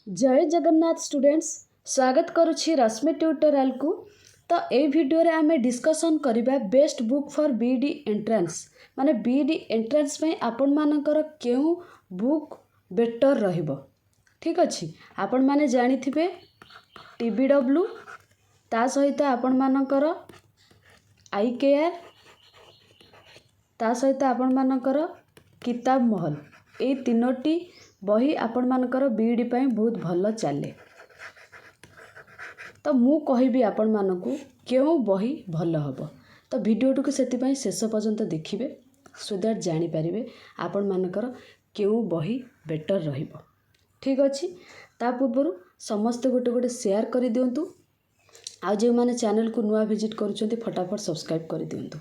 जय जगन्नाथ स्टूडेंट्स स्वागत करुछि रश्मि ट्यूटोरियल को। तो ये वीडियो रे आमे डिस्कशन करिबा best book for BEd entrance माने बीडी एंट्रेंस में आपण मानकर केउ बुक बेटर रहिबो। ठीक अछि, आपण माने जानिथिबे टीबीडब्ल्यू ता सहित आपण मानकर आई केयर ता सहित आपण मानकर किताब महल ए तीनोटी बही आपण मानकर बीडी पई बहुत भल चले। तो मु कहिबी आपण मानकू केउ बही भल हबो। तो वीडियो को सेति पई शेष पर्यंत देखिबे सो दैट जानि परिबे आपण मानकर केउ बही बेटर रहिबो। ठीक अछि, ता पूर्वरु समस्त गोटे गोटे शेयर करि दियंतु। आ जे माने चैनल को नुआ विजिट करूछंती फटाफट सब्सक्राइब करि दियंतु।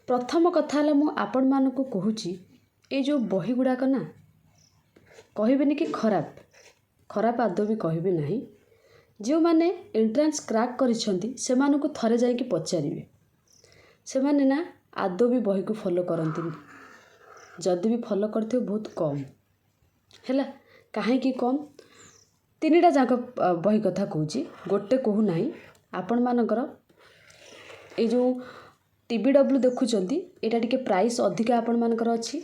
प्रथम कथा हला मु आपण मानकू कहूची ए जो बही गुडा का ना कहबेनी कि खराब खराब आदौ भी कहबे नहीं। जो माने एंट्रेंस क्रैक करिसंती से मानकू थरे जाई कि पचारिबे से माने ना आदौ भी बही को फॉलो करंती। जदि भी फॉलो करथियो बहुत कम हैला। काहे कि कम तीनटा जाक बही कथा कहूची, गोटे कहू नाही। आपण मानकर ए जो टीबीडब्ल्यू देखुचंती एटा टिके प्राइस अधिका आपण मानकर अछि।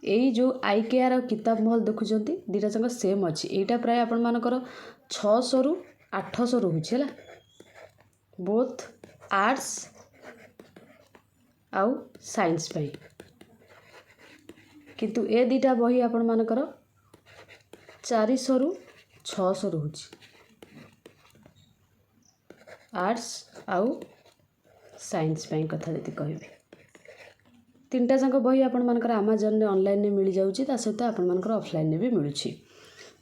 यही जो आई केयर और किताब महल देखुचंती दीटा जाक सेम अच्छी। एटा प्राय आपण मानकर 600 रु 800 रोचे है बोथ आर्ट्स आउ साइंस पाई। किंतु ए दीटा बही आपण मानकर 400 रु 600 रोचे आर्ट्स आउ साइंस पाई कथा जति कहबे। तीनटा जाक बही आपण मानकर अमेजन ने ऑनलाइन ने मिल जाउची, ता सहित आपण मानकर ऑफलाइन ने भी मिलुची।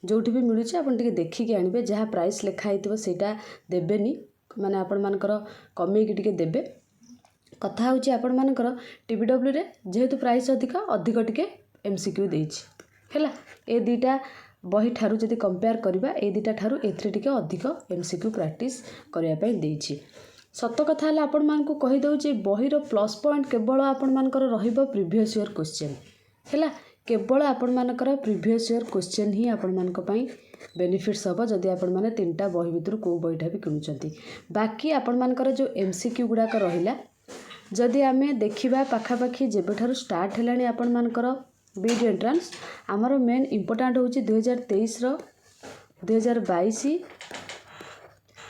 जोठी भी मिलुची आपण टिके देखिके आनिबे। जहा प्राइस लिखा हितबो सेटा देबेनी माने आपण मानकर कमे कि टिके देबे। कथा होची आपण मानकर टीबीडब्ल्यू रे जेहेतु प्राइस अधिका अधिक टिके एमसीक्यू देइची हैला। ए दीटा बही ठारू जदि कंपेयर करबा ए दीटा ठारू एथरे टिके अधिक एमसीक्यू प्रैक्टिस करिया पई देइची। सत कथा है आपण मानकू कहि दउची बही रो प्लस पॉइंट केवल आपण मानकर रहिबो प्रीवियस ईयर क्वेश्चन हैला। केवल आपण मानकर प्रीवियस ईयर क्वेश्चन ही आपण मानक पई बेनिफिट्स हबो जदि आपण माने तीनटा बही भितर को बहीटा भी किनुचंती। बाकी आपण मानकर जो एमसीक्यू गुडा का रहिला जदि आमे देखिबा पाखापाखी जेबेठारू स्टार्ट हेलानी आपण मानकर बीडी एंट्रेंस आमर मेन इंपोर्टेंट होची 2023 रो 2022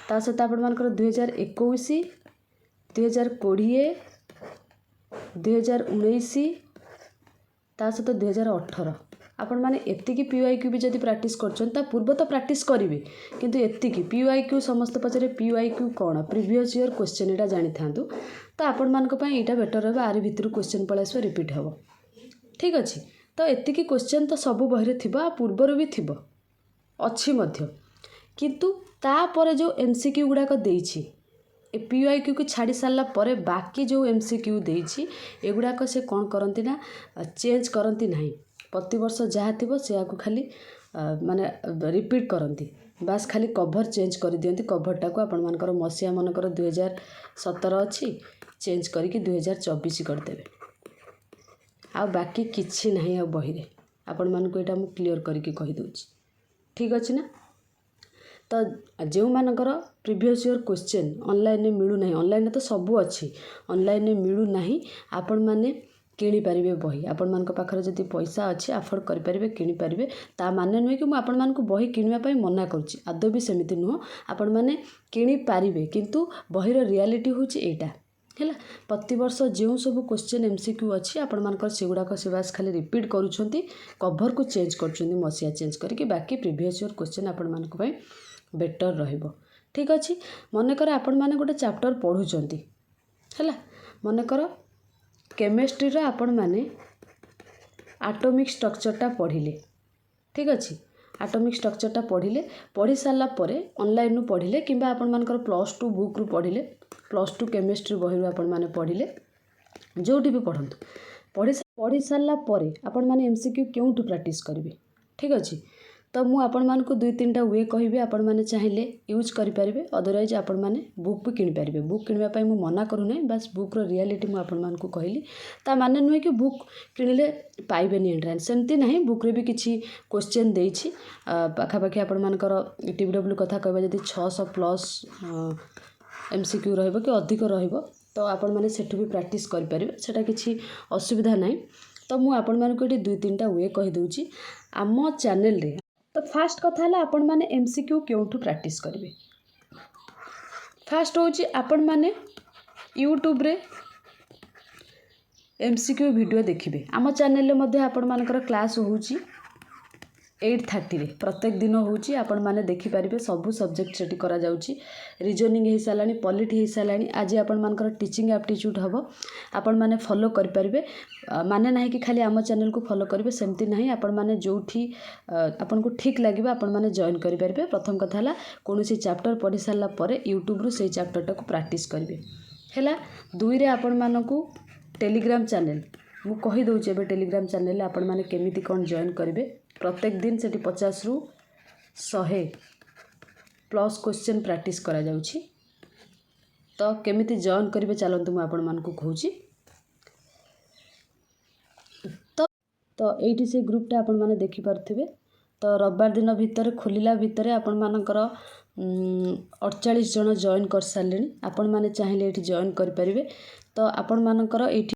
ता सहित आपण मानकर 2021 2020 2019 ता सहित 2018 आपण माने एतिकी पीवाईक्यू भी जदि प्रैक्टिस करछन ता पूर्व तो प्रैक्टिस करिवे। किंतु एतिकी पीवाईक्यू समस्त पचरे पीवाईक्यू कोन प्रीवियस ईयर क्वेश्चन एटा जानि थांतु तो आपण मानक पई एटा बेटर रहबा। आरि भितर क्वेश्चन पळासबो रिपीट हबो। ठीक अछि, तो एतिकी क्वेश्चन तो सब बही रे थिबा पूर्वर भी थिबो अछि मध्य। किंतु तापर जो एमसीक्यू गुड़ाक देइछि ए पीवाईक्यू को छाड़ी सारा पर बाकी जो एमसीक्यू देइछि एगुड़ाक से कौन करती ना चेंज करती नहीं। प्रति वर्ष जहाँ थी से खाली माने रिपीट करती बास खाली कभर चेंज कर दियंती। कभरटा को आपण मानकर मसीहा मनकर 2017 अच्छी चेंज करके 2024 करदेवे। आ बाकी किछि नहीं आ बही रे आपण मानक एटा मु क्लियर करके कहि दउछि। ठीक अछि ना। तो जो मानकर प्रीवियस ईयर क्वेश्चन ऑनलाइन में मिलू नहीं, ऑनलाइन तो सबू अच्छी ऑनलाइन में मिलू नहीं। आपण माने किनी पारिबे बही आपण मानक पाखरे जदि पैसा अच्छी अफोर्ड करि पारिबे किनी पारिबे। ता माने नुहे कि मु आपण मानक बही किनिबा पई मना करूची, आदौ भी सेमिति नुह। आपण माने किनी पारिबे किंतु बहीर रियलिटी होची एटा हैला। प्रति वर्ष जो सब क्वेश्चन एमसीक्यू अच्छी आपण मानकर सेगुड़ाक से बास खाली रिपीट करूछंती कभर को चेंज करछंती मसिया चेंज करके। बाकी प्रीवियस ईयर क्वेश्चन आपण मानक पई बेटर रहिबो। ठीक अछि, मनकर आपण माने गोटे चैप्टर पढुचंती हैला। मनकर केमिस्ट्री रो आपण माने एटॉमिक स्ट्रक्चरटा पढिले। ठीक अछि, एटॉमिक स्ट्रक्चरटा पढिले पढि सारला परे ऑनलाइन नु पढिले किंबा आपण मानकर +2 बुक रु पढिले +2 केमिस्ट्री बही रु आपण माने पढिले जोटी भी पढंतु। पढि सारला परे आपण माने एमसीक्यू केउटु प्रैक्टिस करिवे। ठीक अछि, तो मु आपण मानकु 2-3टा वे कहबी आपण माने चाहिले यूज करि परिबे अदरवाइज आपण माने बुक भी किनि परिबे बुक किनिबा पई मु मना करू नै बस बुक रो रियलिटी मु आपण मानकु कहली ता माने नुहे कि बुक किनिले पाइबेनी एंट्रेंस सेमती नाही बुक रे भी किछि क्वेश्चन देइछि पाखा पाखी आपण मानकर टीबीडब्ल्यू कथा कहबा जदी 600 प्लस एमसीक्यू रहइबो कि अधिक रहइबो तो आपण माने सेठु भी प्रैक्टिस करि परिबे सेटा किछि असुविधा नाही तो मु आपण मानकु एटी 2-3टा वे कहि दउछि आम चैनल रे। तो फास्ट कथा है आपण माने एमसीक्यू क्योंठू प्रैक्टिस करेंगे फास्ट होची आपण माने यूट्यूब रे एमसीक्यू वीडियो देखिबे आम चैनल रे मध्ये आपण मानकर क्लास होची 8:30 रे प्रत्येक दिन होची आपण माने देखि परिबे सब सब्जेक्ट सेठी करा जाउची रीजनिंग हे सालानी पॉलिटी हे सालानी आज आपण मानकर टीचिंग एप्टीट्यूड हबो आपण माने फॉलो कर परिबे माने नाही कि खाली आम चैनल को फॉलो करिवे सेमती नाही आपण माने जोठी आपण को ठीक लागिबा आपण माने जॉइन करि परिबे प्रथम कथा हला कोनोसी चैप्टर पढि साला परे यूट्यूब रु सेही चैप्टर टाको प्रैक्टिस करिवे हैला दुई रे आपण मानकु टेलीग्राम चैनल मु कहि दउचे बे टेलीग्राम चैनल आपण माने केमिति कोन जॉइन करिवे प्रत्येक दिन सेठी 50 रु 100 प्लस क्वेश्चन प्रैक्टिस करा जाउची तो केमिति जॉइन करिवे चलंतु मु आपण मानकु कहूची तो एठी से ग्रुपटा आपण माने देखि पारथिबे तो रविवार दिन भितर खोलिला भितर आपण मानकर 48 जन जॉइन कर सारलेनी आपण माने चाहिले एठी जॉइन कर परिबे तो आपण मानकर एठी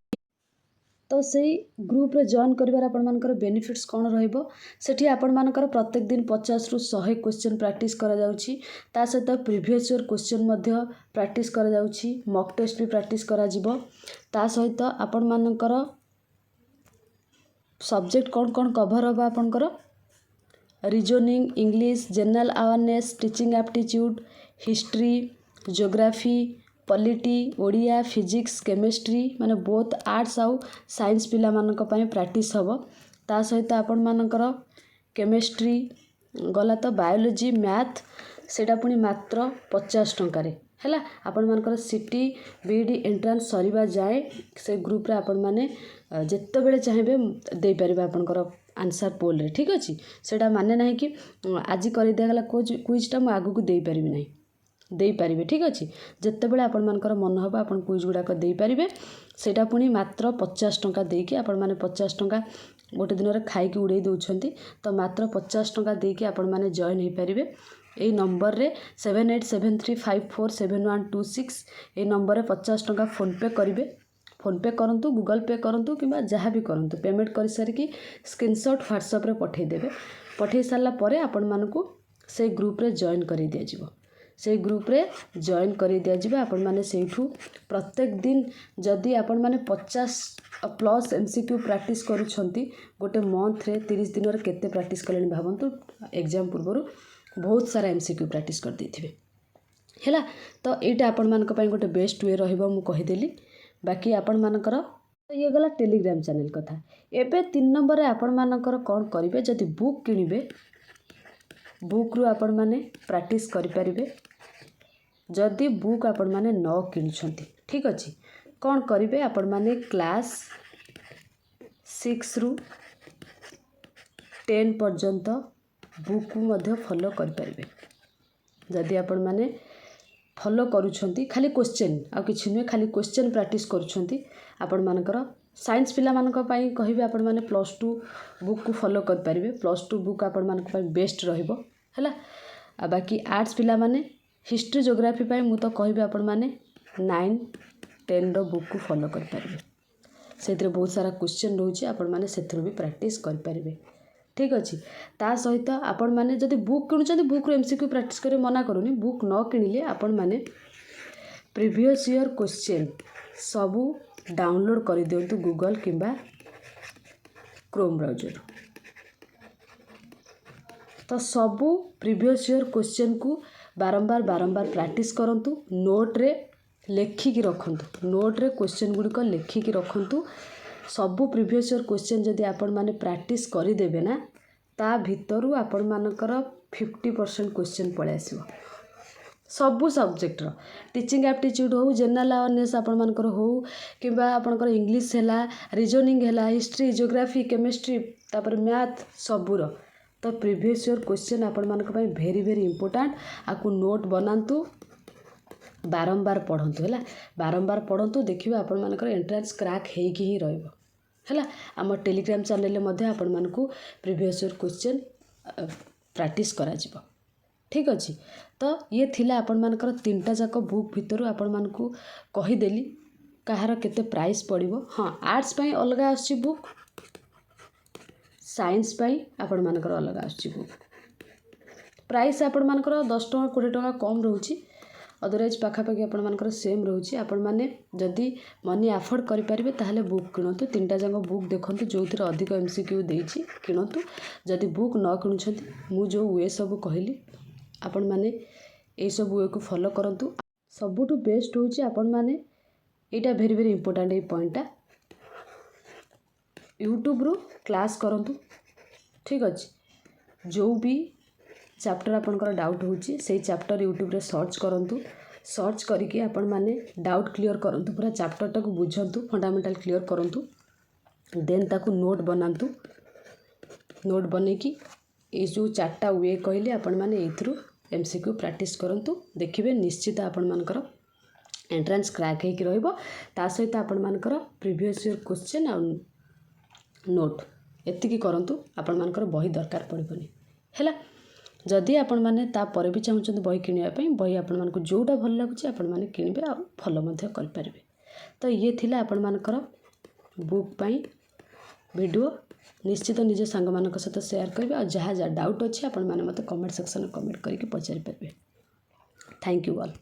तो सही ग्रुप रे जॉइन करिवार आपण मानकर बेनिफिट्स कोन रहइबो सेठी आपण मानकर प्रत्येक दिन 50 रु 100 क्वेश्चन प्रैक्टिस करा जाउची ता सहित प्रीवियस ईयर क्वेश्चन मध्ये प्रैक्टिस करा जाउची मॉक टेस्ट भी प्रैक्टिस करा जिवो ता सहित आपण मानकर सब्जेक्ट कौन कौन कवर होगा आपनकर reasoning English general awareness teaching aptitude history geography polity Odia physics chemistry माने बोथ आर्ट्स आउ साइंस पिला मानक पई प्रैक्टिस हबो ता सहित आपण मानकर केमिस्ट्री गला तो बायोलॉजी मैथ सेटा पुनी मात्र 50 टंका रे हैला आपण मानकर सिटी बीडी एंट्रेंस सरीबा जाए से ग्रुप रे आपण माने जेते बेले चाहेबे दे परिबा आपनकर आंसर पोल रे ठीक अछि सेटा माने नाही कि आज करि देगला क्विज टा म आगु को दे परिबि नाही दे पारिबे ठीक अछि जेते बेले आपण मानकर मन हबा आपण क्विज गुडा को दे पारिबे सेटा पुनी मात्र 50 टंका दे कि आपण माने 50 टंका गोटे दिन रे खाइ कि उडै दउछंती तो मात्र 50 टंका दे कि आपण माने जॉइन हे पारिबे ए नंबर रे 7873547126 ए नंबर रे 50 टंका फोन पे करिवे फोन पे करंतु गूगल पे करंतु किबा जहा भी करंतु पेमेंट कर सारी कि स्क्रीनशॉट व्हाट्सएप रे पठै देबे पठै सारला परे आपण मानकु से ग्रुप रे जॉइन करि दिया जिवो से ग्रुप रे जॉइन करि दिया जिवो आपण माने सेठू प्रत्येक दिन जदी आपण माने 50 प्लस एमसीक्यू प्रैक्टिस करूछंती गोटे मंथ रे 30 दिन रे केते प्रैक्टिस कलेनी भाबंतु एग्जाम पूर्वरु बहुत सारा एमसीक्यू प्रैक्टिस कर देथिबे हैला तो एटा आपण मानक पई गोटे बेस्ट वे रहइबो मु कहि देली बाकी आपण मानकर ये गला टेलीग्राम चैनल कथा एबे 3 नंबर रे आपण मानकर कोन करिवे जदी बुक किनिबे बुक रु आपण माने प्रैक्टिस करि परिबे जदी बुक आपण माने न किनुछंती ठीक अछि कोन करिवे आपण माने क्लास 6 रु 10 पर्यंत बुक को मध्ये फॉलो कर परिबे जदी आपण माने फॉलो करूछंती खाली क्वेश्चन आ किछि नै खाली क्वेश्चन प्रैक्टिस करूछंती आपण मानकर साइंस पिला मानक पई कहिबे आपण माने +2 बुक को फॉलो कर परिबे +2 बुक आपण मानक पई बेस्ट रहइबो हैला आ बाकी आर्ट्स पिला माने हिस्ट्री ज्योग्राफी पई मु तो कहिबे आपण माने 9 10 रो बुक को फॉलो कर परिबे सेतिर बहुत सारा क्वेश्चन रहउची आपण माने सेतिर भी प्रैक्टिस कर परिबे ठीक अछि ता सहित आपण माने जदी बुक किनुचंती बुक रो एमसीक्यू प्रैक्टिस करे मना करूनी बुक न किनिले आपण माने प्रीवियस ईयर क्वेश्चन सबू डाउनलोड कर दियंतु गूगल किंबा क्रोम ब्राउजर तो सबू प्रीवियस ईयर क्वेश्चन को बारंबार प्रैक्टिस करंतु नोट रे लेखिकी रखंतु नोट रे क्वेश्चन गुडी को लेखिकी रखंतु सबू प्रीवियस ईयर क्वेश्चन जदी आपण माने प्रैक्टिस करि देबे ना ता भितरु आपण मानकर 50% क्वेश्चन पळे आसीबो सबू सब्जेक्ट रो टीचिंग एप्टीट्यूड हो जनरल अवेयरनेस आपण मानकर हो किबा आपनकर इंग्लिश हैला रीजनिंग हैला हिस्ट्री ज्योग्राफी केमिस्ट्री तापर मैथ सबू रो तो प्रीवियस ईयर क्वेश्चन आपण मानक पई भेरी भेरी इंपोर्टेंट आपको नोट बनातु बारंबार पढ़ंतु है बारंबार पढ़ंतु देखिए आपण मानकर एंट्रेंस क्रैक हेकी ही रहइबो है आम टेलीग्राम चैनल मध्ये आपण मानकु प्रीवियस ईयर क्वेश्चन प्रैक्टिस करा जिवो ठीक अछि। तो ये थिला आपण मानकर तीनटा जाक बुक भितरु आपण मानकु कहि देली कहार केते प्राइस पड़िबो। हाँ आर्ट्स पई अलगा आछि बुक साइंस पई आपण मानकर अलगा आछि बुक प्राइस आपण मानकर 10 टका 20 टका कम रहउछि अदरवाइज पाखापाखि आपण मानकर सेम रहउछि। आपण माने जदि मनी अफोर्ड करि परिबे ताहले बुक किणतु तीनटा जाक बुक देखंतु जोथिरे अधिक एमसीक्यू देइछि किणतु जदि बुक न किणुछंती मु जो वे सब कहली आपण माने ए सब वे को फॉलो करंतु सबुठु बेस्ट होछि आपण माने एटा भेरी भेरी इंपोर्टेंट ए पॉइंटटा यूट्यूब रु क्लास करंतु ठीक अछि। जो भी चैप्टर आपनकर डाउट होछि से चैप्टर यूट्यूब रे सर्च करंतु सर्च करके आपण माने डाउट क्लियर करंतु पूरा चैप्टर टाको बुझंतु फंडामेंटल क्लियर करंतु देन ताको नोट बनांतु नोट बने कि ए जो चारटा वे कहले आपण माने एथरु एमसीक्यू प्रैक्टिस करंतु देखिबे निश्चित आपण मानकर एंट्रेंस क्रैक हेकी रहइबो। ता सहित आपण मानकर प्रीवियस ईयर क्वेश्चन आ नोट एतिकी करंतु आपण मानकर बही दरकार पड़िबनी हैला। जदि आपण माने ता परे भी चाहुचंत बही किनिया पई बही आपण मानकु जोटा भल लागुची आपण माने किनिबे आ फॉलो मध्ये कर परिबे। तो ये थिला आपण मानकर बुक पई वीडियो निश्चित निज सांग मानक सहित शेयर करिवे आ जहाँ जहाँ डाउट अछि आपण माने मते कमेंट सेक्शन में कमेंट करके पचारि परिबे। Thank you all.